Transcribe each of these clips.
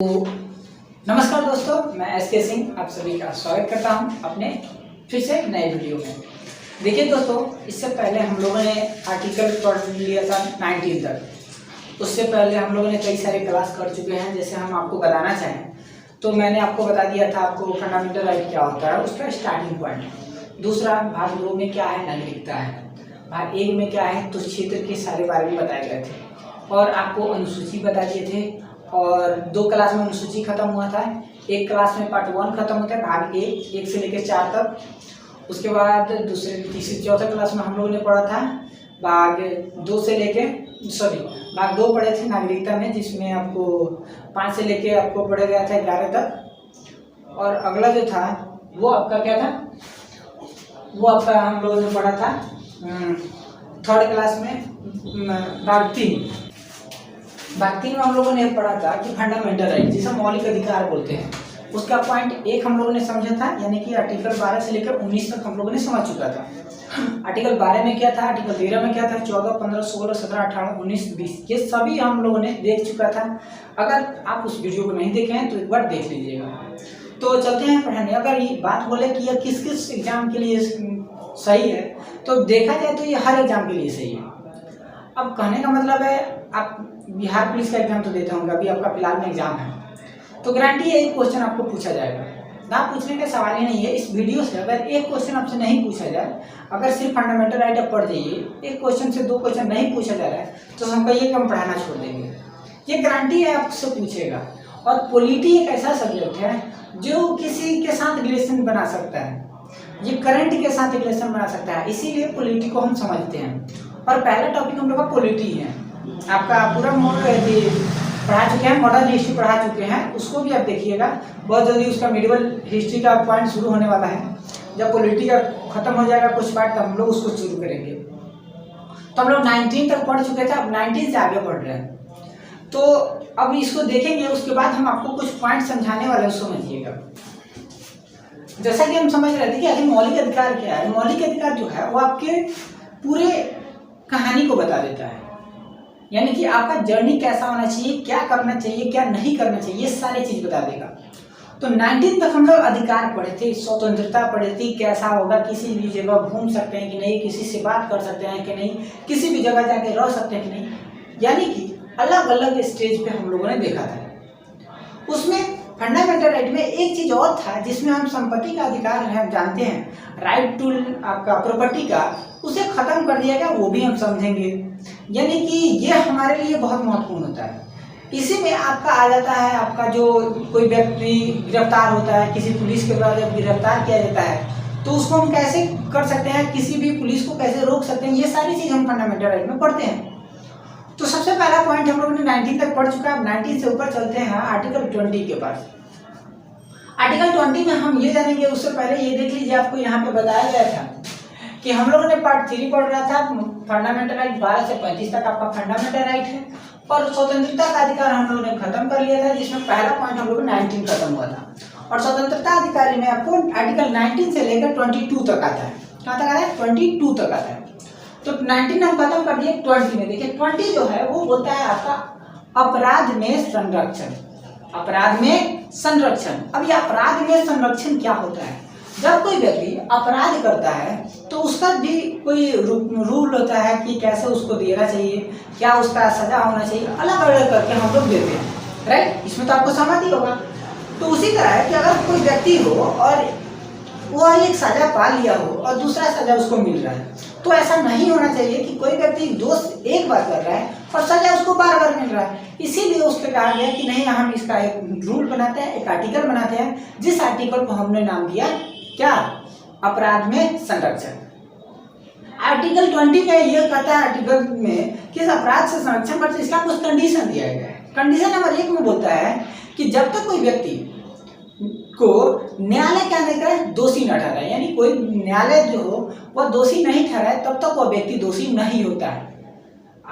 तो नमस्कार दोस्तों, मैं एसके सिंह आप सभी का स्वागत करता हूं अपने फिर से एक नए वीडियो में। देखिए दोस्तों, इससे पहले हम लोगों ने आर्टिकल पढ़ लिया था 19 तक। उससे पहले हम लोगों ने कई सारे क्लास कर चुके हैं। जैसे हम आपको बताना चाहें तो मैंने आपको बता दिया था आपको फंडामेंटल राइट क्या होता है, उसका स्टार्टिंग पॉइंट। दूसरा भाग 2 में क्या है, नागरिकता है। भाग 1 में क्या है, तो क्षेत्र के सारे बारे में बताए गए थे और आपको अनुसूची बता दिए थे। और 2 क्लास में अनुसूची खत्म हुआ था। एक क्लास में पार्ट 1 खत्म होता है, भाग 1 से लेकर 4 तक। उसके बाद दूसरे तीसरी चौथे क्लास में हम लोगों ने पढ़ा था भाग 2 से लेके भाग 2 पढ़े थे नागरिकता में, जिसमें आपको 5 से लेके आपको पढ़ा गया था 11 तक। और अगला जो था वो आपका क्या था, वो आपका हम लोगों ने पढ़ा था 3rd क्लास में भाग 3 में हम लोगों ने पढ़ा था कि फंडामेंटल राइट जिसे मौलिक अधिकार बोलते हैं, उसका पॉइंट 1 हम लोगों ने समझा था। यानी कि आर्टिकल 12 से लेकर 19 तक हम लोगों ने समझ चुका था। आर्टिकल 12 में क्या था, आर्टिकल 13 में क्या था, 14, 15, 16, 17, 18, 19, 20 ये सभी हम लोगों ने देख चुका था। अगर आप उस वीडियो को नहीं देखे हैं तो एक बार देख लीजिएगा। तो चलते हैं पढ़ाने। अगर ये बात बोले कि यह किस किस एग्जाम के लिए सही है, तो देखा जाए तो ये हर एग्जाम के लिए सही है। अब कहने का मतलब है, आप बिहार पुलिस का एग्जाम तो देते होंगे, अभी आपका फिलहाल में एग्जाम है, तो गारंटी है एक क्वेश्चन आपको पूछा जाएगा। ना पूछने का सवाल ही नहीं है। इस वीडियो से अगर एक क्वेश्चन आपसे नहीं पूछा जाए, अगर सिर्फ फंडामेंटल राइट आप पढ़ जाइए, एक क्वेश्चन से 2 क्वेश्चन नहीं पूछा जा रहा है, तो हम कहिए कि हम पढ़ाना छोड़ देंगे। ये गारंटी है आपसे पूछेगा। और पॉलिटी एक ऐसा सब्जेक्ट है जो किसी के साथ रिलेशन बना सकता है, ये करंट के साथ रिलेशन बना सकता है, इसीलिए पॉलिटी को हम समझते हैं। और पहला टॉपिक हम लोग का पॉलिटी है। आपका पूरा पढ़ा चुके हैं, मॉडर्न हिस्ट्री पढ़ा चुके हैं, उसको भी आप देखिएगा। बहुत जल्दी उसका मिडिवल हिस्ट्री का पॉइंट शुरू होने वाला है। जब पॉलिटी का खत्म हो जाएगा कुछ पार्ट, तब हम लोग उसको शुरू करेंगे। तो हम लोग 19 तक पढ़ चुके थे, अब 19 से आगे बढ़ रहे हैं। तो अब इसको देखेंगे, उसके बाद हम आपको कुछ पॉइंट समझाने वाले हैं, समझिएगा। जैसा कि हम समझ रहे थे कि आखिर मौलिक अधिकार क्या है। मौलिक अधिकार जो है वो आपके पूरे कहानी को बता देता है। यानी कि आपका जर्नी कैसा होना चाहिए, क्या करना चाहिए, क्या नहीं करना चाहिए, ये सारी चीज बता देगा। तो 19 तक हम लोग अधिकार पढ़े थे, स्वतंत्रता पढ़े थी, कैसा होगा, किसी भी जगह घूम सकते हैं कि नहीं, किसी से बात कर सकते हैं कि नहीं, किसी भी जगह जाके रह सकते हैं कि नहीं। यानी कि अलग अलग स्टेज पे हम लोगों ने देखा था। उसमें फंडामेंटल राइट में एक चीज और था जिसमें हम संपत्ति का अधिकार है, जानते हैं, राइट टू आपका प्रॉपर्टी का, उसे खत्म कर दिया गया, वो भी हम समझेंगे। यानी कि ये हमारे लिए बहुत महत्वपूर्ण होता है। इसी में आपका आ जाता है, आपका जो कोई व्यक्ति गिरफ्तार होता है, किसी पुलिस के द्वारा जब गिरफ्तार किया जाता है, तो उसको हम कैसे कर सकते हैं, किसी भी पुलिस को कैसे रोक सकते हैं, ये सारी चीज हम फंडामेंटल राइट में पढ़ते हैं। तो सबसे पहला पॉइंट हम लोगों ने 19 तक पढ़ चुका है। अब 19 से ऊपर चलते हैं आर्टिकल 20 के पास। आर्टिकल 20 में हम ये जानेंगे, उससे पहले ये देख लीजिए, आपको यहाँ पे बताया गया था कि हम लोगों ने पार्ट 3 पढ़ रहा था, फंडामेंटल राइट 12 से 35 तक आपका फंडामेंटल राइट है। और स्वतंत्रता का अधिकार हम लोगों ने खत्म कर लिया था, जिसमें पहला पॉइंट हम लोग 19 खत्म हुआ था। और स्वतंत्रता अधिकारी में आपको आर्टिकल 19 से लेकर 22 तक आता है। कहाँ तक आता है? 22 तक आता है। तो 19 हम खत्म कर दिए। 20 में देखिए, 20 जो है वो होता है आपका अपराध में संरक्षण। अपराध में संरक्षण। अब ये अपराध में संरक्षण क्या होता है? जब कोई व्यक्ति अपराध करता है तो उसका भी कोई रूल होता है कि कैसे उसको देना चाहिए, क्या उसका सजा होना चाहिए, अलग अलग करके हम लोग देते हैं, राइट। इसमें तो आपको समझ ही होगा। तो उसी तरह है कि अगर कोई व्यक्ति हो और वो एक सजा पा लिया हो और दूसरा सजा उसको मिल रहा है, तो ऐसा नहीं होना चाहिए कि कोई व्यक्ति दोस्त एक बार कर रहा है और सजा उसको बार बार मिल रहा है। इसीलिए उसके कहा गया कि नहीं, हम इसका एक रूल बनाते हैं, एक आर्टिकल बनाते हैं, जिस आर्टिकल को हमने नाम दिया क्या? अपराध में संरक्षण। आर्टिकल 20 में यह कहता है, आर्टिकल में किस अपराध से संरक्षण करते, इसका कुछ कंडीशन दिया गया है। कंडीशन नंबर 1 में बोलता है कि जब तक कोई व्यक्ति को न्यायालय क्या नहीं करे, दोषी न ठहराए, यानी कोई न्यायालय जो हो वह दोषी नहीं ठहराए, तब तक वह व्यक्ति दोषी नहीं होता है।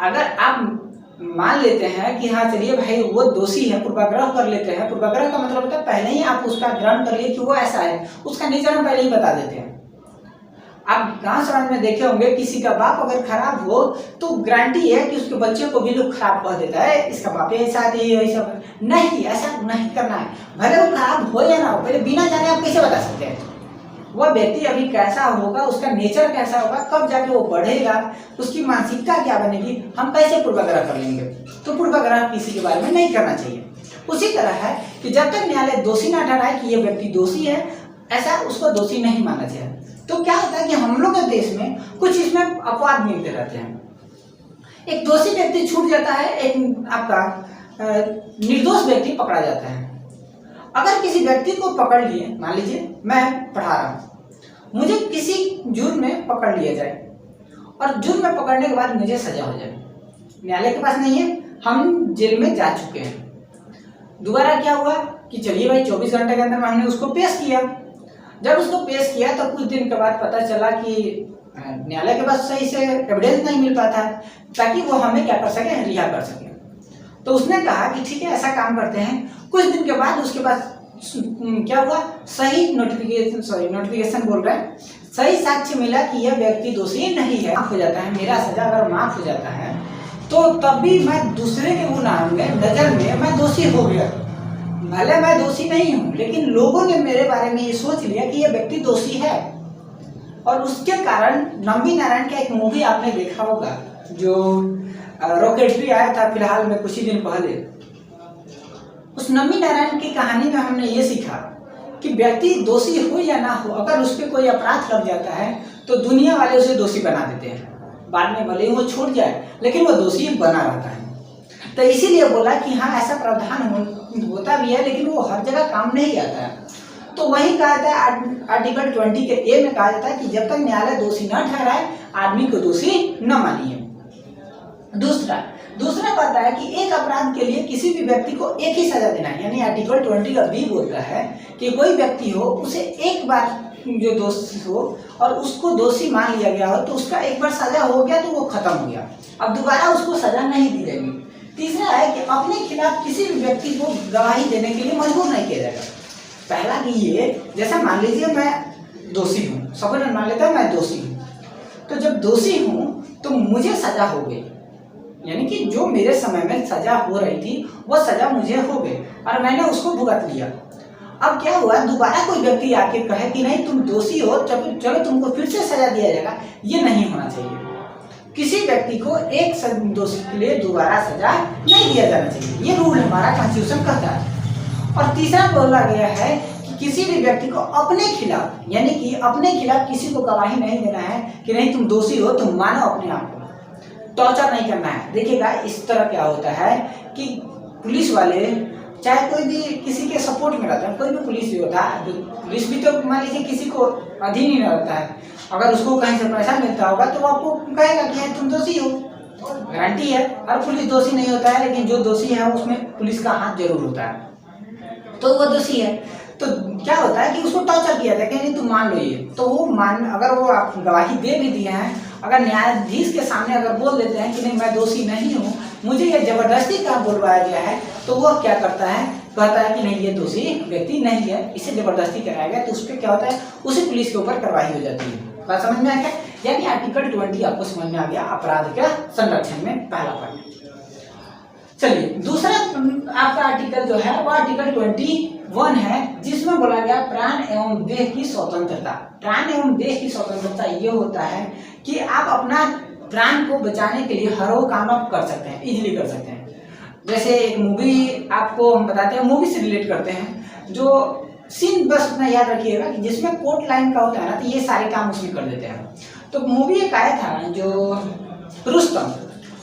अगर आप मान लेते हैं कि हाँ चलिए भाई वो दोषी है, पूर्वाग्रह कर लेते हैं। पूर्वाग्रह का मतलब होता है पहले ही आप उसका ग्रहण कर लिए कि वो ऐसा है, उसका नेचर हम पहले ही बता देते हैं। आप गांव समाज में देखे होंगे, किसी का बाप अगर खराब हो तो गारंटी है कि उसके बच्चे को भी लोग खराब कह देता है, इसका बाप ऐसा है वैसा। नहीं, ऐसा नहीं करना है। भले वो खराब हो या ना हो, पहले बिना जाने आप कैसे बता सकते हैं वह व्यक्ति अभी कैसा होगा, उसका नेचर कैसा होगा, कब जाके वो बढ़ेगा, उसकी मानसिकता क्या बनेगी, हम कैसे पूर्वाग्रह कर लेंगे। तो पूर्वाग्रह किसी के बारे में नहीं करना चाहिए। उसी तरह है कि जब तक न्यायालय दोषी ना ठहराए कि ये व्यक्ति दोषी है, ऐसा उसको दोषी नहीं माना चाहिए। तो क्या होता है कि हम लोग के देश में कुछ इसमें अपवाद मिलते रहते हैं। एक दोषी व्यक्ति छूट जाता है, एक आपका निर्दोष व्यक्ति पकड़ा जाता है। अगर किसी व्यक्ति को पकड़ लिए, मान लीजिए मैं पढ़ा रहा हूँ, मुझे किसी जुर्म में पकड़ लिया जाए और जुर्म में पकड़ने के बाद मुझे सजा हो जाए, न्यायालय के पास नहीं है, हम जेल में जा चुके हैं। दोबारा क्या हुआ कि चलिए भाई 24 घंटे के अंदर हमने उसको पेश किया। जब उसको पेश किया तो कुछ दिन के बाद पता चला कि न्यायालय के पास सही से एविडेंस नहीं मिल पाता है ताकि वो हमें क्या कर सके, रिहा कर सके। तो उसने कहा कि ठीक है, ऐसा काम करते हैं। कुछ दिन के बाद उसके पास क्या हुआ, सही नोटिफिकेशन बोल रहे हैं, सही साक्ष्य मिला कि यह व्यक्ति दोषी नहीं है, माफ हो जाता है। मेरा सजा अगर माफ हो जाता है तो तब भी मैं दूसरे के गुनाह में, नजर में मैं दोषी हो गया। भले मैं दोषी नहीं हूँ, लेकिन लोगों ने मेरे बारे में ये सोच लिया कि यह व्यक्ति दोषी है। और उसके कारण नंबी नारायण का एक मूवी आपने देखा होगा जो रॉकेटरी आया था फिलहाल में कुछ ही दिन पहले। उस नंबी नारायण की कहानी में हमने ये सीखा कि व्यक्ति दोषी हो या ना हो, अगर उस पर कोई अपराध लग जाता है तो दुनिया वाले उसे दोषी बना देते हैं। बाद में भले ही वो छूट जाए लेकिन वो दोषी बना रहता है। तो इसीलिए बोला कि हाँ, ऐसा प्रावधान होता भी है लेकिन वो हर जगह काम नहीं आता है। तो वही कहा जाता है आर्टिकल 20 के ए में कहा जाता है कि जब तक न्यायालय दोषी न ठहराए आदमी को दोषी न मानिए। दूसरा कहता है कि एक अपराध के लिए किसी भी व्यक्ति को एक ही सजा देना है। यानी आर्टिकल 20 का बी बोलता है कि कोई व्यक्ति हो, उसे एक बार जो दोषी हो और उसको दोषी मान लिया गया हो तो उसका एक बार सजा हो गया तो वो खत्म हो गया, अब दोबारा उसको सजा नहीं दी जाएगी। तीसरा है कि अपने खिलाफ किसी भी व्यक्ति को गवाही देने के लिए मजबूर नहीं किया जाएगा। पहला कि ये, जैसा मान लीजिए मैं दोषी हूँ, सबको मान लेता है मैं दोषी हूँ, तो जब दोषी हूँ तो मुझे सजा हो गई, यानी कि जो मेरे समय में सजा हो रही थी वो सजा मुझे हो गई और मैंने उसको भुगत लिया। अब क्या हुआ, दोबारा कोई व्यक्ति आके कहे कि नहीं तुम दोषी हो, चलो तुमको फिर से सजा दिया जाएगा, ये नहीं होना चाहिए। किसी व्यक्ति को एक दोषी के लिए दोबारा सजा नहीं दिया जाना चाहिए, ये रूल हमारा कॉन्स्टिट्यूशन कहता है। और तीसरा बोला गया है कि किसी भी व्यक्ति को अपने खिलाफ, यानी कि अपने खिलाफ किसी को गवाही नहीं देना है कि नहीं तुम दोषी हो, तुम मानो अपने आप को, टॉर्चर नहीं करना है। देखिएगा इस तरह क्या होता है कि पुलिस वाले, चाहे कोई भी किसी के सपोर्ट में रहता है, कोई भी पुलिस भी होता है, पुलिस भी तो मान लीजिए किसी को अधीन ही नहीं रहता है, अगर उसको कहीं से पैसा मिलता होगा तो वो आपको कहेगा कि तुम दोषी हो, गारंटी है। और पुलिस दोषी नहीं होता है, लेकिन जो दोषी है उसमें पुलिस का हाथ जरूर होता है, तो वो दोषी है। तो क्या होता है कि उसको टॉर्चर किया जाता है कि नहीं तुम मान लो ये, तो वो अगर वो आप गवाही दे भी दिए हैं, अगर न्यायाधीश के सामने अगर बोल देते हैं कि नहीं मैं दोषी नहीं हूँ, मुझे ये जबरदस्ती काम बोलवाया गया है, तो वो क्या करता है, कहता है कि नहीं ये दोषी व्यक्ति नहीं है, इसे जबरदस्ती कराया गया, तो उस पर क्या होता है, उसी पुलिस के ऊपर कार्रवाई हो जाती है। बात समझ में आ गया? यानी आर्टिकल 20 आपको समझ में आ गया, अपराध के संरक्षण में पहला पॉइंट। चलिए दूसरा आपका आर्टिकल जो है वो आर्टिकल 21 है, जिसमें बोला गया प्राण एवं देह की स्वतंत्रता। प्राण एवं देह की स्वतंत्रता ये होता है कि आप अपना प्राण को बचाने के लिए हर वो काम आप कर सकते हैं, इजीली कर सकते हैं। जैसे एक मूवी आपको हम बताते हैं, मूवी से रिलेट करते हैं, जो सीन बस इतना याद रखिएगा कि जिसमें कोर्ट लाइन का होता है ना, तो ये सारे काम उसमें कर देते हैं। तो मूवी एक आया था जो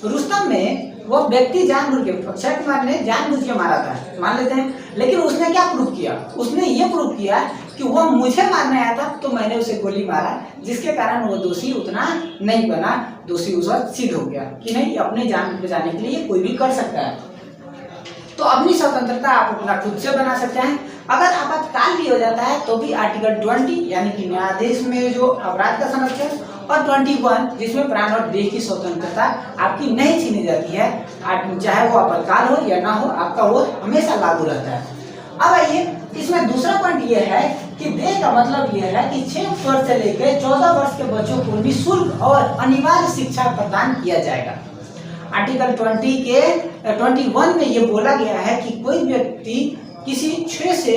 रुस्तम में वो व्यक्ति जानबूझ के, अक्षय कुमार ने जानबूझ के मारा था मान लेते हैं, लेकिन उसने क्या प्रूफ किया, उसने ये प्रूफ किया कि वो मुझे मारने आया था तो मैंने उसे गोली मारा, जिसके कारण वो दोषी उतना नहीं बना, दोषी उस वक्त सिद्ध हो गया कि नहीं अपने जान बचाने के लिए कोई भी कर सकता है। तो अपनी स्वतंत्रता आप अपना खुद से बना सकते हैं। अगर आपातकाल भी हो जाता है तो भी आर्टिकल 20 यानी कि न्यायाधीश में जो अपराध का संरक्षण, और 21 जिसमें प्राण और देह की स्वतंत्रता आपकी नहीं छीनी जाती है, चाहे वो आपातकाल हो या ना हो, आपका वो हमेशा लागू रहता है। अब आइए इसमें दूसरा पॉइंट ये है कि दे का मतलब ये है कि 6 वर्ष से लेकर 14 वर्ष के बच्चों को निःशुल्क और अनिवार्य शिक्षा प्रदान किया जाएगा। आर्टिकल 21 में ये बोला गया है कि कोई व्यक्ति किसी 6 से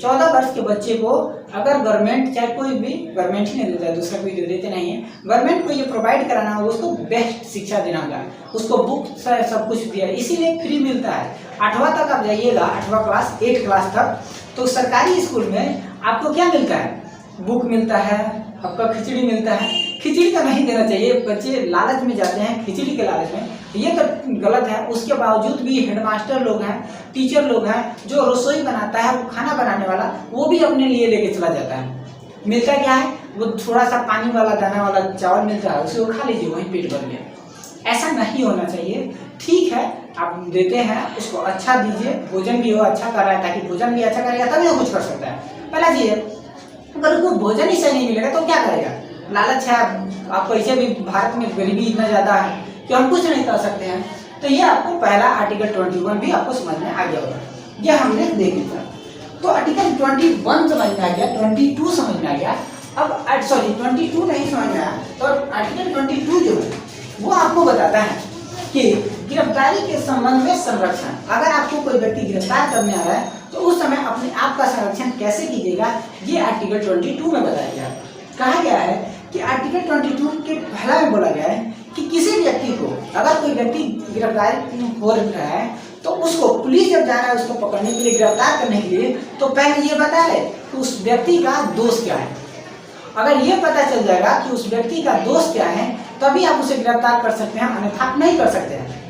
14 वर्ष के बच्चे को अगर गवर्नमेंट, चाहे कोई भी, गवर्नमेंट ही नहीं देता है, दूसरा कोई देते नहीं है, गवर्नमेंट को ये प्रोवाइड कराना हो, उसको बेस्ट शिक्षा देना होगा, उसको बुक सब कुछ दिया, इसीलिए फ्री मिलता है। 8वां तक आप जाइएगा, 8वां क्लास 8 क्लास तक, तो सरकारी स्कूल में आपको क्या मिलता है? बुक मिलता है, आपका खिचड़ी मिलता है। खिचड़ी तो नहीं देना चाहिए, बच्चे लालच में जाते हैं खिचड़ी के लालच में, ये तो गलत है। उसके बावजूद भी हेडमास्टर लोग हैं, टीचर लोग हैं, जो रसोई बनाता है, वो खाना बनाने वाला, वो भी अपने लिए लेके चला जाता है। मिलता क्या है? वो थोड़ा सा पानी वाला, दाना वाला चावल मिलता है, उसे वो खा लीजिए, वहीं पेट भर गया। ऐसा नहीं होना चाहिए। ठीक है, आप देते हैं, उसको अच्छा दीजिए, भोजन भी वो अच्छा कर रहा है, ताकि भोजन भी अच्छा करेगा तभी वो कुछ कर सकता है। पहला चीज है, अगर उसको भोजन ही सही नहीं मिलेगा तो क्या करेगा? लालच है, आप पैसे भी, भारत में गरीबी इतना ज्यादा है कि हम कुछ नहीं कर सकते हैं। तो ये आपको पहला आर्टिकल 21 भी आपको समझ में आ गया होगा, ये हमने देख लिया। तो आर्टिकल 21 समझ में आ गया, 22 समझ में आ गया। अब सॉरी 22 नहीं समझ में आया, तो आर्टिकल 22 जो है वो आपको बताता है कि गिरफ्तारी के संबंध में संरक्षण। अगर आपको कोई व्यक्ति गिरफ्तार करने आ रहा है तो उस समय अपने आप का संरक्षण कैसे कीजिएगा, ये आर्टिकल 22 में बताया गया। कहा गया है कि आर्टिकल 22 के पहला में बोला गया है कि किसी व्यक्ति को, अगर कोई व्यक्ति गिरफ्तार हो रहा है तो उसको पुलिस जब जा रहा है उसको पकड़ने के लिए, गिरफ्तार करने के लिए, तो पहले ये बताए कि उस व्यक्ति का दोष क्या है। अगर ये पता चल जाएगा कि उस व्यक्ति का दोष क्या है, तभी आप उसे गिरफ्तार कर सकते हैं, अन्यथा नहीं कर सकते हैं।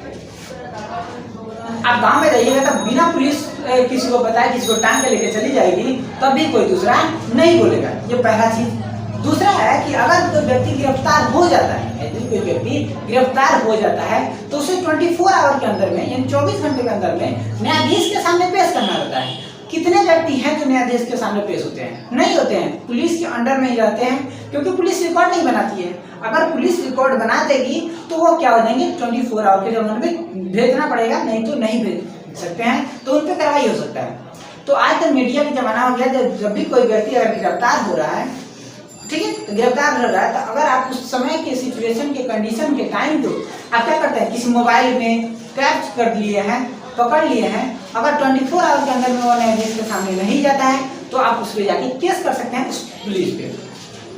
आप गांव में रहिएगा तो बिना पुलिस किसी को बताए, किसी को टांग के लेके चली जाएगी, तभी कोई दूसरा नहीं बोलेगा। ये पहला चीज। दूसरा है कि अगर कोई व्यक्ति गिरफ्तार हो जाता है, यदि कोई व्यक्ति गिरफ्तार हो जाता है तो उसे 24 आवर के अंदर में, यानी 24 घंटे के अंदर में न्यायाधीश के सामने पेश करना रहता है। कितने व्यक्ति हैं जो न्यायाधीश के सामने पेश होते हैं? नहीं होते हैं, पुलिस के अंडर में ही रहते हैं, क्योंकि पुलिस रिकॉर्ड नहीं बनाती है। अगर पुलिस रिकॉर्ड बना देगी तो वो क्या हो जाएंगे, 24 आवर के जमाने में भेजना पड़ेगा, नहीं तो नहीं भेज सकते हैं, तो उन पर कार्रवाई हो सकता है। तो आज तक मीडिया का जमाना हो गया, जब भी कोई व्यक्ति अगर गिरफ्तार हो रहा है, ठीक है, तो गिरफ्तार हो रहा है, तो अगर आप उस समय के सिचुएशन के, कंडीशन के टाइम को आप क्या करते हैं, किसी मोबाइल में कैप्च कर लिए हैं, पकड़ लिए हैं, अगर 24 आवर के अंदर में वो न्यायाधीश के सामने नहीं जाता है तो आप उस पर जाके केस कर सकते हैं उस पुलिस पे।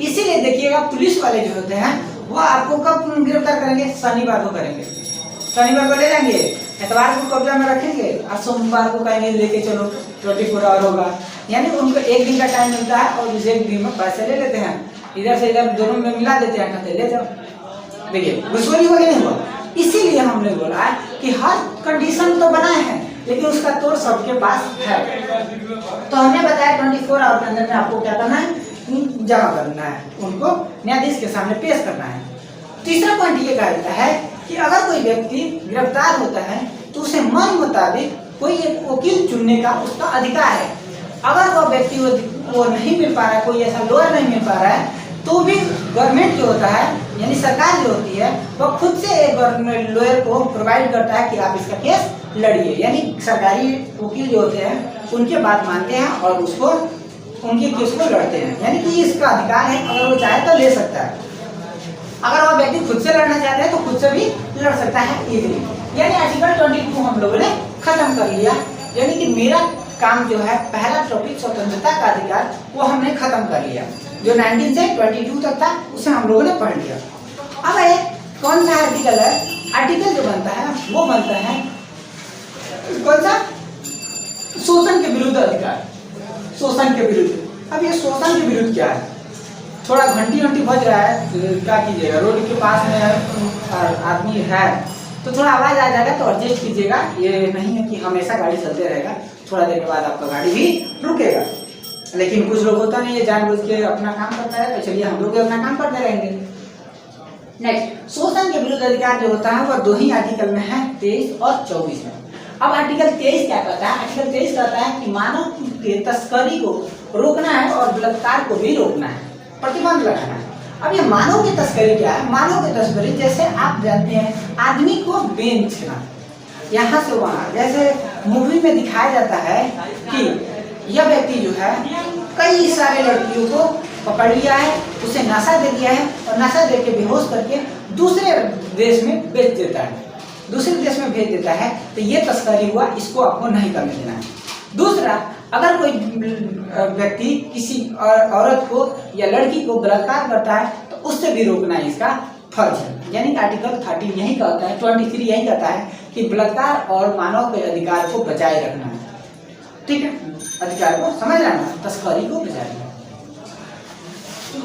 इसीलिए देखिएगा, पुलिस वाले जो होते हैं वो आपको कब गिरफ्तार करेंगे? शनिवार को करेंगे। शनिवार को ले जाएंगे, इतवार को कब्जा में रखेंगे और सोमवार को कहेंगे लेके चलो, 24 आवर होगा। यानी उनको एक दिन का टाइम मिलता है और उस एक दिन में पैसे ले लेते हैं, इधर से इधर दोनों में मिला देते हैं, कहते ले जाओ। देखिए घुसखोरी हो नहीं हुआ। इसीलिए हमने बोला है कि हर कंडीशन तो बनाए हैं, लेकिन उसका तोड़ सबके पास है। तो हमने बताया 24 आवर के अंदर में आपको क्या करना है, जमा करना है, उनको न्यायाधीश के सामने पेश करना है। तीसरा पॉइंट ये कहता है कि अगर कोई व्यक्ति गिरफ्तार होता है तो उसे मन मुताबिक कोई एक वकील चुनने का उसका अधिकार है। अगर वह व्यक्ति वो नहीं मिल पा रहा है, कोई ऐसा लॉयर नहीं मिल पा रहा है, तो भी गवर्नमेंट जो होता है, यानी सरकार जो होती है, वह खुद से एक गवर्नमेंट लॉयर को प्रोवाइड करता है कि आप इसका केस लड़िए। यानी सरकारी वकील जो होते हैं उनके बात मानते हैं और उसको, उनके केस को लड़ते हैं। यानी कि इसका अधिकार है, अगर वो चाहे तो ले सकता है। अगर वह व्यक्ति खुद से लड़ना चाहता है तो खुद से भी लड़ सकता है इजीली। यानी आर्टिकल 22 हम लोगों ने खत्म कर लिया। यानी कि मेरा काम जो है, पहला टॉपिक स्वतंत्रता का अधिकार, वो हमने खत्म कर लिया। जो 19 से 22 तक था उसे हम लोगों ने पढ़ लिया। अब एक कौन सा आर्टिकल है, आर्टिकल जो बनता है वो बनता है कौन सा, शोषण के विरुद्ध अधिकार। शोषण के विरुद्ध। अब ये शोषण के विरुद्ध क्या है, थोड़ा घंटी बज रहा है, क्या कीजिएगा, रोड के पास में आदमी है तो थोड़ा आवाज आ जाएगा, तो एडजस्ट कीजिएगा। ये नहीं है कि हमेशा गाड़ी चलते रहेगा, थोड़ा देर के बाद आपका गाड़ी भी रुकेगा। लेकिन कुछ लोग होता नहीं है, जानबूझ के अपना काम करता है, तो चलिए हम लोग अपना काम करते रहेंगे। नेक्स्ट, शोषण के विरुद्ध अधिकार जो होता है वह 2 ही आर्टिकल में है, 23 और 24 में। अब आर्टिकल 23 क्या कहता है, आर्टिकल 23 कहता है कि मानव के तस्करी को रोकना है और बलात्कार को भी रोकना है, प्रतिबंध लगाना है। अब ये मानव की तस्करी क्या है, मानव की तस्करी जैसे आप जानते हैं, आदमी को बेचना, यहाँ से वहाँ, जैसे मूवी में दिखाया जाता है कि यह व्यक्ति जो है कई सारे लड़कियों को पकड़ लिया है, उसे नशा दे दिया है और नशा दे के बेहोश करके दूसरे देश में बेच देता है, दूसरे देश में भेज देता है। तो ये तस्करी हुआ, इसको आपको नहीं करने देना है। दूसरा, अगर कोई व्यक्ति किसी औरत को या लड़की को बलात्कार करता है तो उससे भी रोकना इसका फर्ज है। यानी कि आर्टिकल 13 यही कहता है, 23 यही कहता है कि बलात्कार और मानव के अधिकार को बचाए रखना है। ठीक है, अधिकार को समझ रखना, तस्करी को बचाए रखना।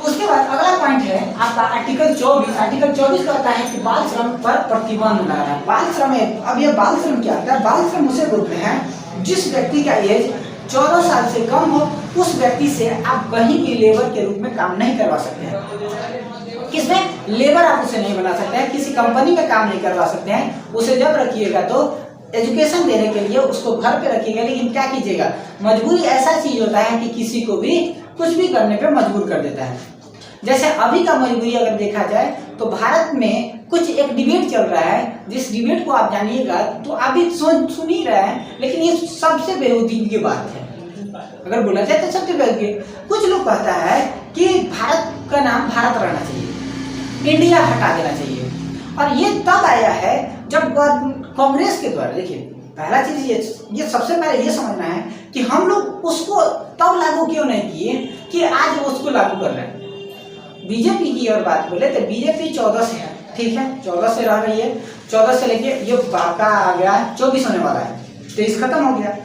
उसके बाद अगला पॉइंट है आपका आर्टिकल 24। आर्टिकल 24 कहता है कि बाल श्रम पर प्रतिबंध लगा है। बाल श्रम है, अब ये बाल श्रम क्या होता है? बाल श्रम उसे बोलते हैं जिस व्यक्ति का एज 14 साल से कम हो, उस व्यक्ति से आप कहीं भी लेबर के रूप में काम नहीं करवा सकते हैं। किसमें? लेबर आप उसे नहीं बना सकते हैं, किसी कंपनी में काम नहीं करवा सकते हैं। उसे जब रखिएगा तो एजुकेशन देने के लिए उसको घर पे रखिएगा, लेकिन क्या कीजिएगा, मजबूरी ऐसा चीज होता है कि किसी को भी कुछ भी करने पे मजबूर कर देता है। जैसे अभी का मजबूरी अगर देखा जाए तो भारत में कुछ एक डिबेट चल रहा है, जिस डिबेट को आप जानिएगा तो आप भी सुन ही रहे हैं, लेकिन ये सबसे बेहूदी की बात है। अगर बोला जाए तो सबसे बेहूदी, कुछ लोग कहता है कि भारत का नाम भारत रहना चाहिए, इंडिया हटा देना चाहिए। और ये तब आया है जब कांग्रेस के द्वारा, देखिए पहला चीज ये सबसे पहले ये समझना है कि हम लोग उसको तब लागू क्यों नहीं किए कि आज उसको लागू कर रहे हैं। बीजेपी की और बात बोले तो बीजेपी 14 से है, ठीक है, 14 से रह रही है। 14 से लेके ये बाका आ गया 24 होने वाला है, 23 खत्म हो गया,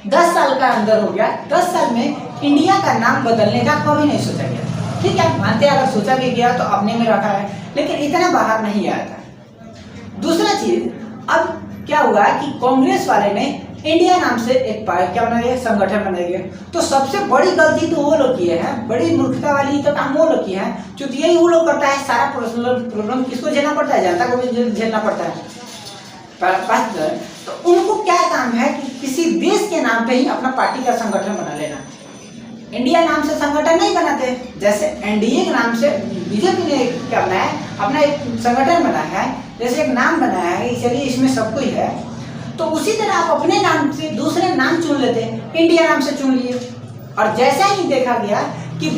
10 साल का अंदर हो गया। 10 साल में इंडिया का नाम बदलने का कभी नहीं सोचा गया। ठीक है, मानते अगर सोचा भी गया तो अपने में रखा है, लेकिन इतना बाहर नहीं आया था। दूसरा चीज, अब क्या हुआ कि कांग्रेस वाले ने इंडिया नाम से एक क्या बना दिया, संगठन बना दिया। तो सबसे बड़ी गलती तो वो लोग किए हैं, बड़ी मूर्खता वाली तो काम वो लोग किए हैं। क्योंकि यही वो लोग करता है, सारा प्रॉब्लम किसको झेलना पड़ता है? जनता को भी झेलना पड़ता है। तो उनको क्या काम है कि किसी देश के नाम पे ही अपना पार्टी का संगठन बना लेना। इंडिया नाम से संगठन नहीं बनाते। जैसे एनडीए के नाम से बीजेपी ने क्या बनाया, अपना एक संगठन बनाया है, जैसे एक नाम बनाया है कि चलिए इसमें सब कुछ है, तो उसी तरह आप अपने नाम से दूसरे नाम चुन लेते हैं, इंडिया नाम से चुन लिए। और जैसा ही देखा गया कि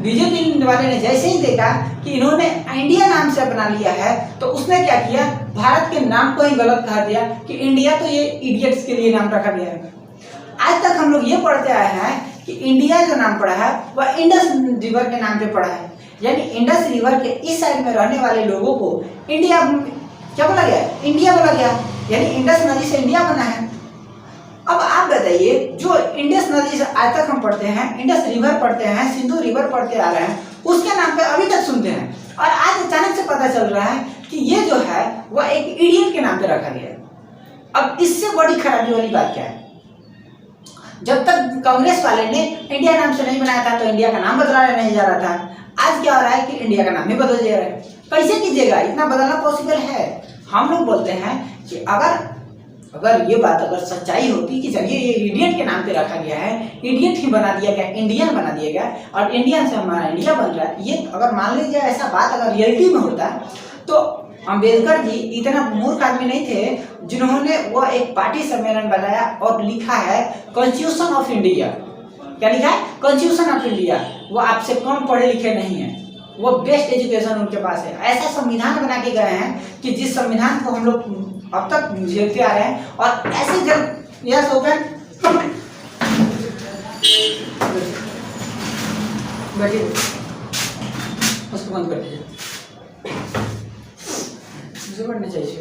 बीजेपी वाले ने जैसे ही देखा कि इन्होंने इंडिया नाम से अपना लिया है, तो उसने क्या किया, भारत के नाम को ही गलत कहा दिया कि इंडिया तो ये इडियट्स के लिए नाम रखा गया है। आज तक हम लोग ये पढ़ते आए हैं कि इंडिया जो नाम पड़ा है वह इंडस रिवर के नाम पे पड़ा है। यानी इंडस रिवर के इस साइड में रहने वाले लोगों को इंडिया क्या बोला गया, इंडिया बोला गया। यानी इंडस नदी से इंडिया बना है। अब आप बताइए, जो इंडस नदी से आज तक हम पढ़ते हैं, इंडस रिवर पढ़ते हैं, सिंधु रिवर पढ़ते आ रहे हैं, उसके नाम पे अभी तक सुनते हैं, और आज अचानक से पता चल रहा है कि ये जो है वह एक इडियट के नाम पे रखा गया है। अब इससे बड़ी खराबी वाली बात क्या है, जब तक कांग्रेस वाले ने इंडिया नाम से नहीं बनाया था तो इंडिया का नाम बदलाया नहीं जा रहा था। आज क्या हो रहा है कि इंडिया का नाम ही बदल जा रहा है। कैसे कीजिएगा, इतना बदलना पॉसिबल है? हम लोग बोलते हैं कि अगर ये बात अगर सच्चाई होती कि चलिए ये इडियट के नाम पे रखा गया है, इडियट ही बना दिया गया, इंडियन बना दिया गया, और इंडियन से हमारा इंडिया बन रहा है, ये अगर मान लीजिए ऐसा बात अगर रियलिटी में होता तो अंबेडकर जी इतना मूर्ख आदमी नहीं थे जिन्होंने वो एक पार्टी सम्मेलन बनाया और लिखा है कॉन्स्टिट्यूशन ऑफ इंडिया। क्या लिखा है? Constitution of India. वो आपसे कम पढ़े लिखे नहीं है, वो बेस्ट एजुकेशन उनके पास है। ऐसा संविधान बना के गए हैं कि जिस संविधान को हम लोग अब तक झेलते आ रहे हैं। और ऐसे जब यस ओपन बैठिए, उसको बंद कर दीजिए, बढ़ना चाहिए।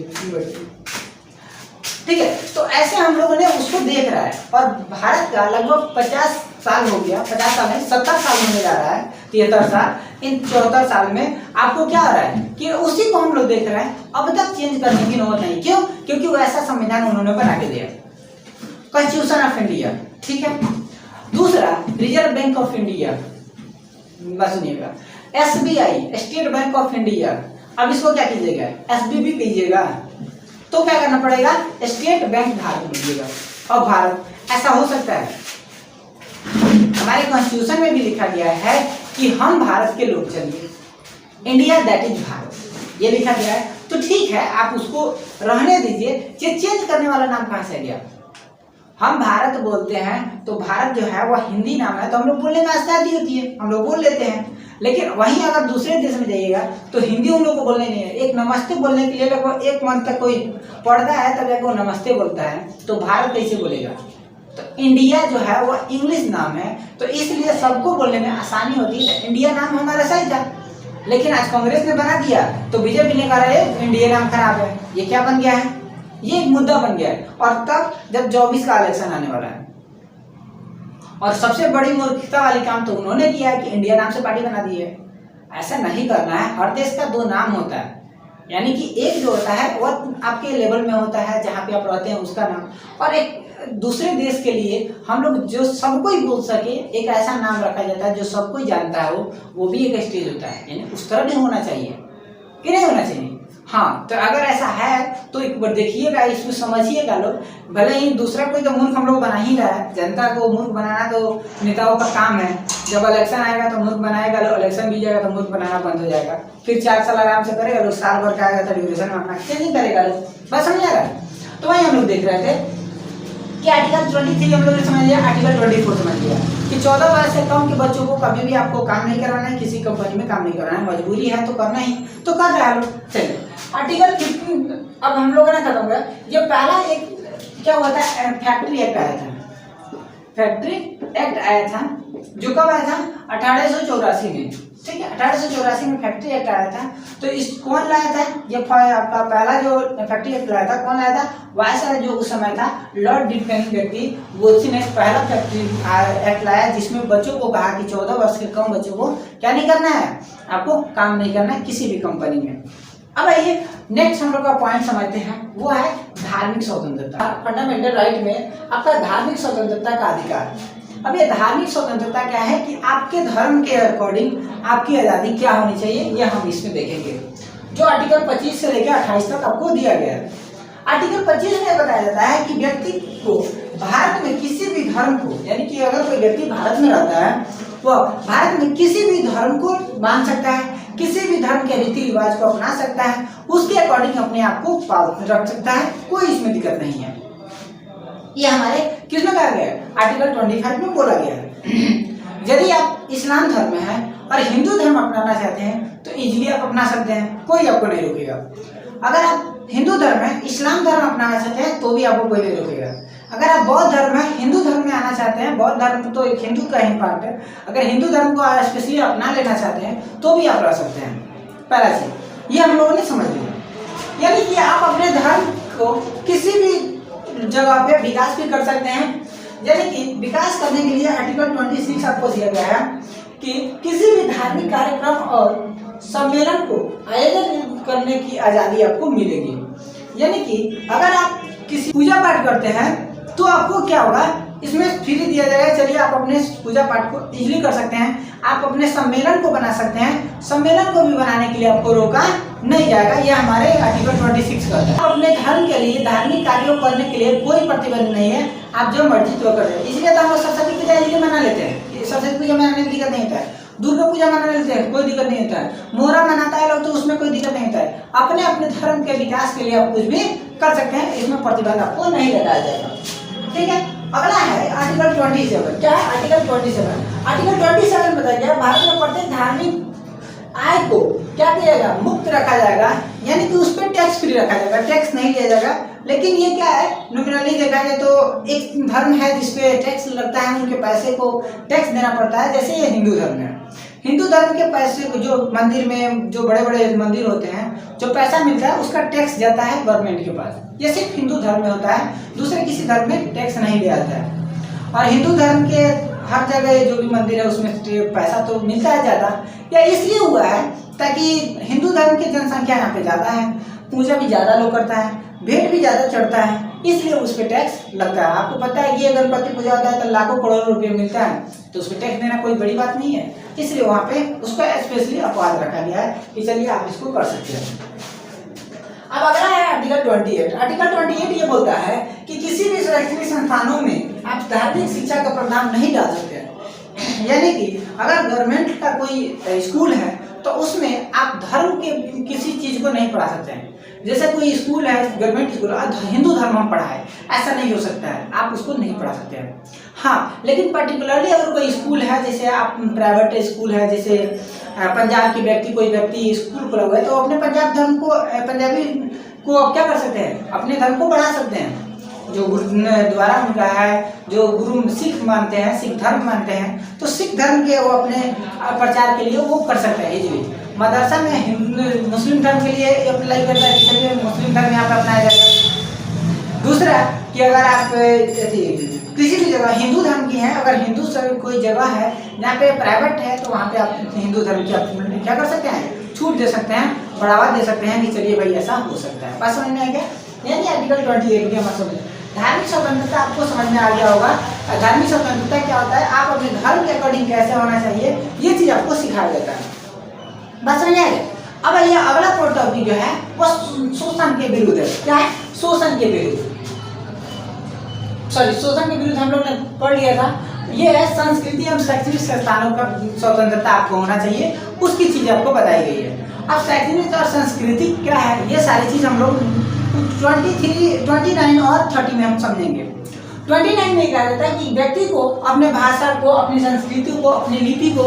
ठीक है, तो ऐसे हम लोगों ने उसको देख रहा है। और भारत का लगभग 50 साल हो गया, 50 साल नहीं 70 साल होने जा रहा है, 73 साल। इन 74 साल में आपको क्या हो रहा है कि उसी को हम लोग देख रहे हैं। अब तक चेंज करने की नौबत नहीं। क्यों? क्योंकि वो ऐसा संविधान उन्होंने बना के दिया, कॉन्स्टिट्यूशन ऑफ इंडिया। ठीक है, दूसरा रिजर्व बैंक ऑफ इंडिया, बस सुनिएगा, SBI state bank of India. अब इसको क्या कीजिएगा, SBB कीजिएगा, तो क्या करना पड़ेगा, स्टेट बैंक भारत कीजिएगा। और भारत ऐसा हो सकता है, हमारे कॉन्स्टिट्यूशन में भी लिखा गया है कि हम भारत के लोग, चलिए इंडिया दैट इज भारत, ये लिखा गया है। तो ठीक है, आप उसको रहने दीजिए। चेंज करने वाला नाम कहाँ से गया? हम भारत बोलते हैं तो भारत जो है वह हिंदी नाम है, तो हम लोग बोलने में आसानी होती है, हम लोग बोल लेते हैं। लेकिन वहीं अगर दूसरे देश में जाइएगा तो हिंदी उन लोग को बोलने नहीं है। एक नमस्ते बोलने के लिए लगभग 1 मंथ तक कोई पढ़ता है तब जाकर वो नमस्ते बोलता है, तो भारत कैसे बोलेगा। तो इंडिया जो है वो इंग्लिश नाम है, तो इसलिए सबको बोलने में आसानी होती है। तो इंडिया नाम हमारा सही था, लेकिन आज कांग्रेस ने बना दिया तो बीजेपी ने कहा है इंडिया नाम खराब है। ये क्या बन गया है, ये एक मुद्दा बन गया है। और तब जब 24 का इलेक्शन आने वाला है, और सबसे बड़ी मूर्खता वाली काम तो उन्होंने किया है कि इंडिया नाम से पार्टी बना दी है। ऐसा नहीं करना है। हर देश का 2 नाम होता है, यानी कि एक जो होता है वो आपके लेवल में होता है जहाँ पे आप रहते हैं उसका नाम, और एक दूसरे देश के लिए हम लोग जो सबको ही बोल सके एक ऐसा नाम रखा जाता है जो सबको ही जानता है, वो भी एक स्टेज होता है। यानी उस तरह नहीं होना चाहिए कि नहीं होना चाहिए। हाँ, तो अगर ऐसा है तो एक बार देखिएगा, इसको समझिएगा लोग। भले ही दूसरा कोई तो मूर्ख हम लोग बना ही रहा है, जनता को मूर्ख बनाना तो नेताओं का काम है। जब इलेक्शन आएगा तो मूर्ख बनाएगा, इलेक्शन भी जाएगा तो मूर्ख बनाना बंद हो जाएगा, फिर 4 साल आराम से करेगा लोग, साल भर का आएगा तो ड्यूरेशन में अपना चेंजिंग करेगा लोग। बस समझ आ रहा है। तो वही हम लोग देख रहे थे कि आर्टिकल 23 हम लोग ने समझ लिया, आर्टिकल 24 समझ लिया कि 14 वर्ष से कम के बच्चों को कभी भी आपको काम नहीं करवाना है, किसी कंपनी में काम नहीं करवाना है, मजबूरी है तो करना ही, तो कर रहे हैं लोग। चलिए आर्टिकल 15 अब हम लोगों ने खत्म किया। ये पहला एक क्या हुआ था, फैक्ट्री एक्ट आया था। फैक्ट्री एक्ट आया था जो कब आया था, 1884 में। ठीक है, 1884 में फैक्ट्री एक्ट आया था। तो इस कौन लाया था, ये आपका पहला जो फैक्ट्री एक्ट लाया था, कौन लाया था, वायसराय जो उस समय था लॉर्ड डिफेंस व्यक्ति, वो उसी ने पहला फैक्ट्री एक्ट लाया जिसमें बच्चों को कहा कि 14 वर्ष के कम बच्चों को क्या नहीं करना है, आपको काम नहीं करना है किसी भी कंपनी में। अब आइए नेक्स्ट हम लोग का पॉइंट समझते हैं, वो है धार्मिक स्वतंत्रता। फंडामेंटल राइट में आपका धार्मिक स्वतंत्रता का अधिकार। अब ये धार्मिक स्वतंत्रता क्या है कि आपके धर्म के अकॉर्डिंग आपकी आज़ादी क्या होनी चाहिए, ये हम इसमें देखेंगे। जो आर्टिकल 25 से लेकर 28 तक आपको दिया गया है। आर्टिकल 25 में बताया जाता है कि व्यक्ति को भारत में किसी भी धर्म को, यानी कि अगर कोई व्यक्ति भारत में रहता है वह भारत में किसी भी धर्म को मान सकता है, किसी भी धर्म के रीति रिवाज को अपना सकता है, उसके अकॉर्डिंग अपने आप को रख सकता है, कोई इसमें दिक्कत नहीं है। ये हमारे किसमें कहा गया है, आर्टिकल 25 में बोला गया है। यदि आप इस्लाम धर्म में हैं और हिंदू धर्म अपनाना चाहते हैं तो इजीली आप अपना सकते हैं, कोई आपको नहीं रोकेगा। अगर आप हिंदू धर्म में इस्लाम धर्म अपनाना चाहते हैं तो भी आपको कोई नहीं रोकेगा। अगर आप बौद्ध धर्म में हिंदू धर्म में आना चाहते हैं, बौद्ध धर्म तो एक हिंदू का ही पार्ट है, अगर हिंदू धर्म को स्पेशली अपना लेना चाहते हैं तो भी आप रह सकते हैं। पहला चीज ये हम लोगों ने समझ लिया, यानी कि आप अपने धर्म को किसी भी जगह पे विकास भी कर सकते हैं। यानी कि विकास करने के लिए आर्टिकल 26 आपको दिया गया है कि किसी भी धार्मिक कार्यक्रम और सम्मेलन को आयोजन करने की आज़ादी आपको मिलेगी। यानी कि अगर आप किसी पूजा पाठ करते हैं तो आपको क्या होगा, इसमें फ्री दिया जाएगा। चलिए आप अपने पूजा पाठ को इजीली कर सकते हैं, आप अपने सम्मेलन को बना सकते हैं, सम्मेलन को भी बनाने के लिए आपको रोका नहीं जाएगा। यह हमारे आर्टिकल 26 का है। अपने धर्म के लिए धार्मिक कार्यों करने के लिए कोई प्रतिबंध नहीं है, आप जो मर्जी तो कर रहे हैं। इसलिए तो हम लोग सरस्वती पूजा इजीली मना लेते हैं, सरस्वती पूजा मनाने की दिक्कत नहीं होता है। दुर्गा पूजा मना लेते हैं, कोई दिक्कत नहीं होता है। मोहर्रम मनाता है लोग तो उसमें कोई दिक्कत नहीं होता है। अपने अपने धर्म के विकास के लिए आप कुछ भी कर सकते हैं, इसमें प्रतिबंध आपको नहीं लगाया जाएगा। ठीक है, अगला है आर्टिकल 27। क्या है आर्टिकल 27? आर्टिकल 27 बताया गया भारत में प्रत्येक धार्मिक आय को क्या किया जाएगा, मुक्त रखा जाएगा, यानी कि उस पर टैक्स फ्री रखा जाएगा, टैक्स नहीं लिया जाएगा। लेकिन ये क्या है, नॉमिनली देखा जाए तो एक धर्म है जिसपे टैक्स लगता है, उनके पैसे को टैक्स देना पड़ता है। जैसे ये हिंदू धर्म है, हिंदू धर्म के पैसे को जो मंदिर में जो बड़े बड़े मंदिर होते हैं जो पैसा मिलता है उसका टैक्स जाता है गवर्नमेंट के पास। ये सिर्फ हिंदू धर्म में होता है, दूसरे किसी धर्म में टैक्स नहीं लिया जाता है। और हिंदू धर्म के हर जगह जो भी मंदिर है उसमें पैसा तो मिलता है ज़्यादा। या इसलिए हुआ है ताकि हिंदू धर्म की जनसंख्या यहाँ पे ज़्यादा है, पूजा भी ज़्यादा लोग करता है, भेंट भी ज़्यादा चढ़ता है, इसलिए उस पर टैक्स लगता है। आपको पता है कि ये गणपति पूजा होता है तो लाखों करोड़ों रुपये मिलता है, तो उस पर टैक्स देना कोई बड़ी बात नहीं है, इसलिए वहाँ पे उसको स्पेशली अपवाद रखा गया है कि चलिए आप इसको कर सकते हैं। अब अगला है आर्टिकल 28। आर्टिकल 28 ये बोलता है कि किसी भी शैक्षणिक संस्थानों में आप धार्मिक शिक्षा का प्रावधान नहीं डाल सकते हैं। यानी कि अगर गवर्नमेंट का कोई स्कूल है तो उसमें आप धर्म के किसी चीज को नहीं पढ़ा सकते हैं। जैसे कोई स्कूल है, गवर्नमेंट स्कूल, हिंदू धर्म हम पढ़ाए, ऐसा नहीं हो सकता है, आप उसको नहीं पढ़ा सकते हैं। हाँ, लेकिन पर्टिकुलरली अगर कोई स्कूल है, जैसे आप प्राइवेट स्कूल है, जैसे पंजाब की कोई व्यक्ति स्कूल खोला हुआ है, तो अपने पंजाब धर्म को, पंजाबी को आप क्या कर सकते हैं, अपने धर्म को बढ़ा सकते हैं। जो गुरु द्वारा उनका है, जो गुरु सिख मानते हैं, सिख धर्म मानते हैं, तो सिख धर्म के वो अपने प्रचार के लिए वो कर सकते हैं इजीली। मदरसा में मुस्लिम धर्म के लिए अप्लाई करता है, चलिए मुस्लिम धर्म यहाँ पर अपनाया जाएगा। दूसरा कि अगर आप किसी भी जगह हिंदू धर्म की हैं, अगर हिंदू कोई जगह है जहाँ पे प्राइवेट है, तो वहाँ पे आप हिंदू धर्म की आप क्या कर सकते हैं, छूट दे सकते हैं, बढ़ावा दे सकते हैं कि चलिए भाई ऐसा हो सकता है। बात समझ में आ गया? यानी आर्टिकल 28 के मतलब धार्मिक स्वतंत्रता आपको समझ में आ गया होगा। धार्मिक स्वतंत्रता क्या होता है, आप अपने धर्म के अकॉर्डिंग कैसे होना चाहिए, ये चीज आपको सिखाया जाता है। बात समझ आ गया? अब ये अगला टॉपिक जो है वो शोषण के विरुद्ध है। क्या है? शोषण के विरुद्ध, सॉरी शोषण के विरुद्ध हम लोग ने पढ़ लिया था। ये है संस्कृति एवं शैक्षणिक संस्थानों का स्वतंत्रता आपको होना चाहिए, उसकी चीज आपको बताई गई है। अब शैक्षणिक और संस्कृति क्या है, ये सारी चीज हम लोग 23, 29 और 30 में हम समझेंगे। 29 में क्या रहता है कि व्यक्ति को अपने भाषा को, अपनी संस्कृति को, अपनी लिपि को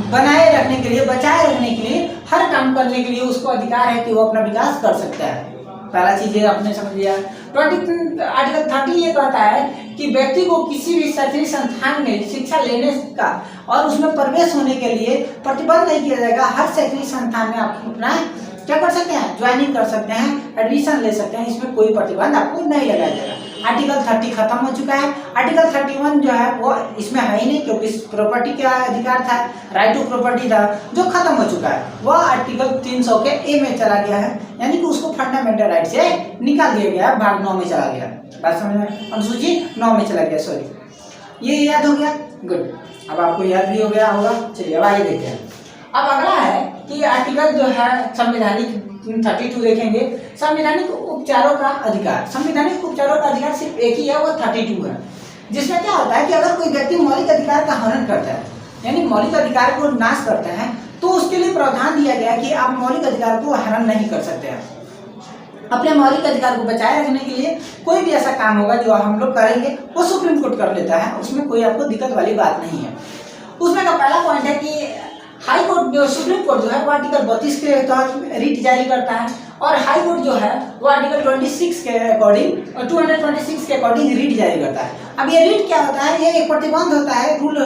बनाए रखने के लिए, बचाए रखने के लिए, हर काम करने के लिए उसको अधिकार है कि वो अपना विकास कर सकता है। पहला चीज आपने समझ लिया। आर्टिकल 30 ये कहता है कि व्यक्ति को किसी भी शैक्षणिक संस्थान में शिक्षा लेने का और उसमें प्रवेश होने के लिए प्रतिबंध नहीं किया जाएगा। हर शैक्षणिक संस्थान में आप अपना क्या कर सकते हैं, ज्वाइनिंग कर सकते हैं, एडमिशन ले सकते हैं, इसमें कोई प्रतिबंध आपको नहीं लगाया जाएगा। आर्टिकल 30 खत्म हो चुका है। आर्टिकल 31 जो है वो इसमें है ही नहीं, क्योंकि प्रॉपर्टी का अधिकार था, राइट टू प्रॉपर्टी था, जो खत्म हो चुका है। वह आर्टिकल 300 के ए में चला गया है, यानी कि उसको फंडामेंटल राइट से निकाल दिया गया है, भाग 9 में चला गया। बात समझ में? अनुसूची 9 में चला गया, सॉरी। ये याद हो गया? गुड, अब आपको याद भी हो गया होगा। चलिए अब आगे देखते हैं। अब अगला है कि आर्टिकल जो है संवैधानिक 32 देखेंगे, संवैधानिक उपचारों का अधिकार। संवैधानिक उपचारों का अधिकार सिर्फ एक ही है, वो 32 है, जिसमें क्या होता है कि अगर कोई व्यक्ति मौलिक अधिकार का हनन करता है, यानी मौलिक अधिकार को नाश करता है, तो उसके लिए प्रावधान दिया गया कि आप मौलिक अधिकार को हनन नहीं कर सकते हैं। अपने मौलिक अधिकार को बचाए रखने के लिए कोई भी ऐसा काम होगा जो हम लोग करेंगे, वो सुप्रीम कोर्ट कर लेता है, उसमें कोई आपको दिक्कत वाली बात नहीं है। उसमें का पहला पॉइंट है कि हाई कोर्ट जो सुप्रीम कोर्ट जो है वो आर्टिकल 32 के तहत रिट जारी करता है, और हाई कोर्ट जो है वो आर्टिकल 26 के अकॉर्डिंग और 226 के अकॉर्डिंग रिट जारी करता है। अब ये रिट क्या होता है, ये एक प्रतिबंध होता है, रूल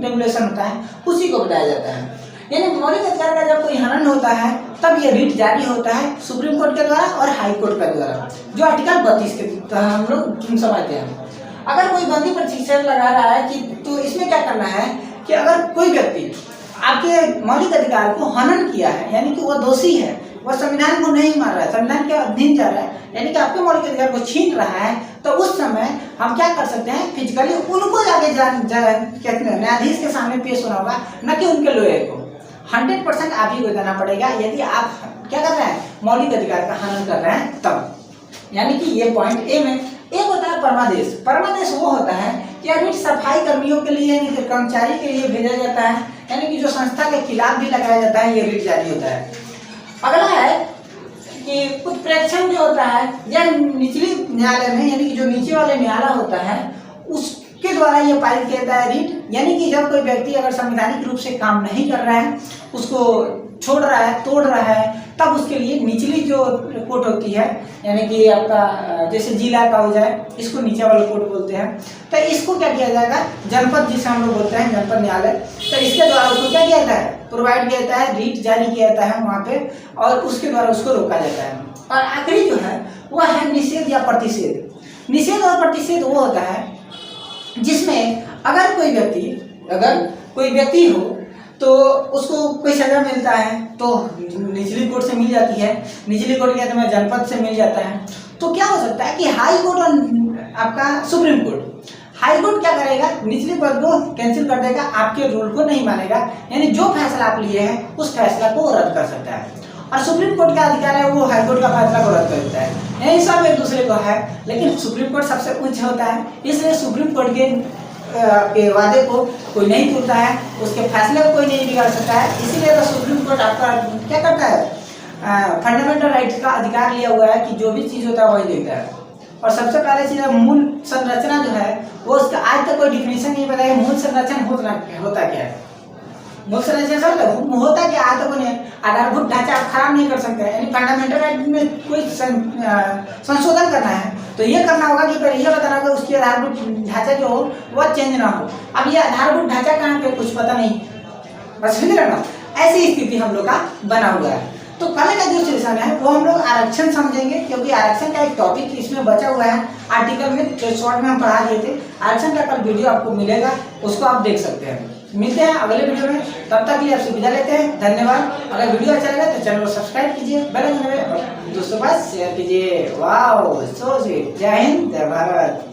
रेगुलेशन होता है, उसी को बताया जाता है। यानी मौलिक अधिकार का जब कोई हनन होता है तब ये रिट जारी होता है सुप्रीम कोर्ट के द्वारा और हाई कोर्ट के द्वारा, जो आर्टिकल 32 के हम लोग समझते हैं। अगर कोई बंदी पर शिक्षा लगा रहा है कि, तो इसमें क्या करना है कि अगर कोई व्यक्ति आपके मौलिक अधिकार को हनन किया है, यानी कि वो दोषी है, वह संविधान को नहीं मान रहा है, संविधान के अधीन जा रहा है, यानी कि आपके मौलिक अधिकार को छीन रहा है, तो उस समय हम क्या कर सकते हैं, फिजिकली उनको जाके न्यायाधीश के सामने पेश होना होगा, न कि उनके लॉयर को। 100% आप ही को देना पड़ेगा यदि आप क्या कर रहे हैं, मौलिक अधिकार का हनन कर रहे हैं तब। यानी कि ये पॉइंट ए में एक होता है परमादेश। परमादेश वो होता है कि रिट सफाई कर्मियों के लिए, यानी कि कर्मचारी के लिए भेजा जाता है, यानी कि जो संस्था के खिलाफ भी लगाया जाता है, ये रिट जारी होता है। अगला है कि कुछ प्रेक्षण जो होता है या निचली न्यायालय में, यानी कि जो नीचे वाले न्यायालय होता है उसके द्वारा ये पारित किया जाता है रिट। यानी कि जब कोई व्यक्ति अगर संवैधानिक रूप से काम नहीं कर रहा है, उसको छोड़ रहा है, तोड़ रहा है, तब उसके लिए निचली जो कोर्ट होती है, यानी कि आपका जैसे जिला का हो जाए, इसको नीचे वाला कोर्ट बोलते हैं, तो इसको क्या किया जाएगा, जनपद जिसे हम लोग बोलते हैं, जनपद न्यायालय, तो इसके द्वारा उसको क्या किया जाता है, प्रोवाइड किया जाता है, रिट जारी किया जाता है वहाँ पे, और उसके द्वारा उसको रोका जाता है। और आखिरी जो है वह है निषेध या प्रतिषेध। निषेध और प्रतिषेध वो होता है जिसमें अगर कोई व्यक्ति हो तो उसको कोई सजा मिलता है, तो निचली कोर्ट से मिल जाती है, निचली कोर्ट के में जनपद से मिल जाता है, तो क्या हो सकता है कि हाई कोर्ट और आपका सुप्रीम कोर्ट, हाई कोर्ट क्या करेगा, निचली कोर्ट को कैंसिल कर देगा, आपके रूल को नहीं मानेगा, यानी जो फैसला आप लिए हैं उस फैसला को रद्द कर सकता है। और सुप्रीम कोर्ट का अधिकार है वो हाई कोर्ट का फैसला को रद्द कर देता है। यही सब एक दूसरे को है, लेकिन सुप्रीम कोर्ट सबसे उच्च होता है, इसलिए सुप्रीम कोर्ट के के वादे को कोई नहीं तोड़ता है, उसके फैसले को कोई नहीं बिगाड़ सकता है। इसीलिए तो सुप्रीम कोर्ट आपका क्या करता है, फंडामेंटल राइट्स का अधिकार लिया हुआ है कि जो भी चीज़ होता है वही देखता है। और सबसे पहले चीज़ मूल संरचना जो है वो उसका आज तक कोई डिफिनेशन नहीं बताया मूल संरचना होता क्या है। मूल संरचना सब होता क्या आज तक नहीं, आधारभूत ढांचा आप खराब नहीं कर सकते, यानी फंडामेंटल राइट में कोई संशोधन करना है तो ये करना होगा कि पहले ये बताना होगा उसकी आधारभूत ढांचा जो हो वह चेंज ना हो। अब ये आधारभूत ढांचा कहाँ पे कुछ पता नहीं, बस समझ रहे ना, ऐसी स्थिति हम लोग का बना हुआ है। तो कल का जो सेशन है वो हम लोग आरक्षण समझेंगे, क्योंकि आरक्षण का एक टॉपिक इसमें बचा हुआ है आर्टिकल में, जो शॉर्ट में हम पढ़ा दिए थे। आरक्षण का कल वीडियो आपको मिलेगा, उसको आप देख सकते हैं। मिलते हैं अगले वीडियो में, तब तक के लिए आपसे विदा लेते हैं, धन्यवाद। अगर वीडियो अच्छा लगा तो चैनल को सब्सक्राइब कीजिए, बेल आइकन दबाइए और दोस्तों के पास शेयर कीजिए। Wow, so sweet. जय हिंद, जय भारत।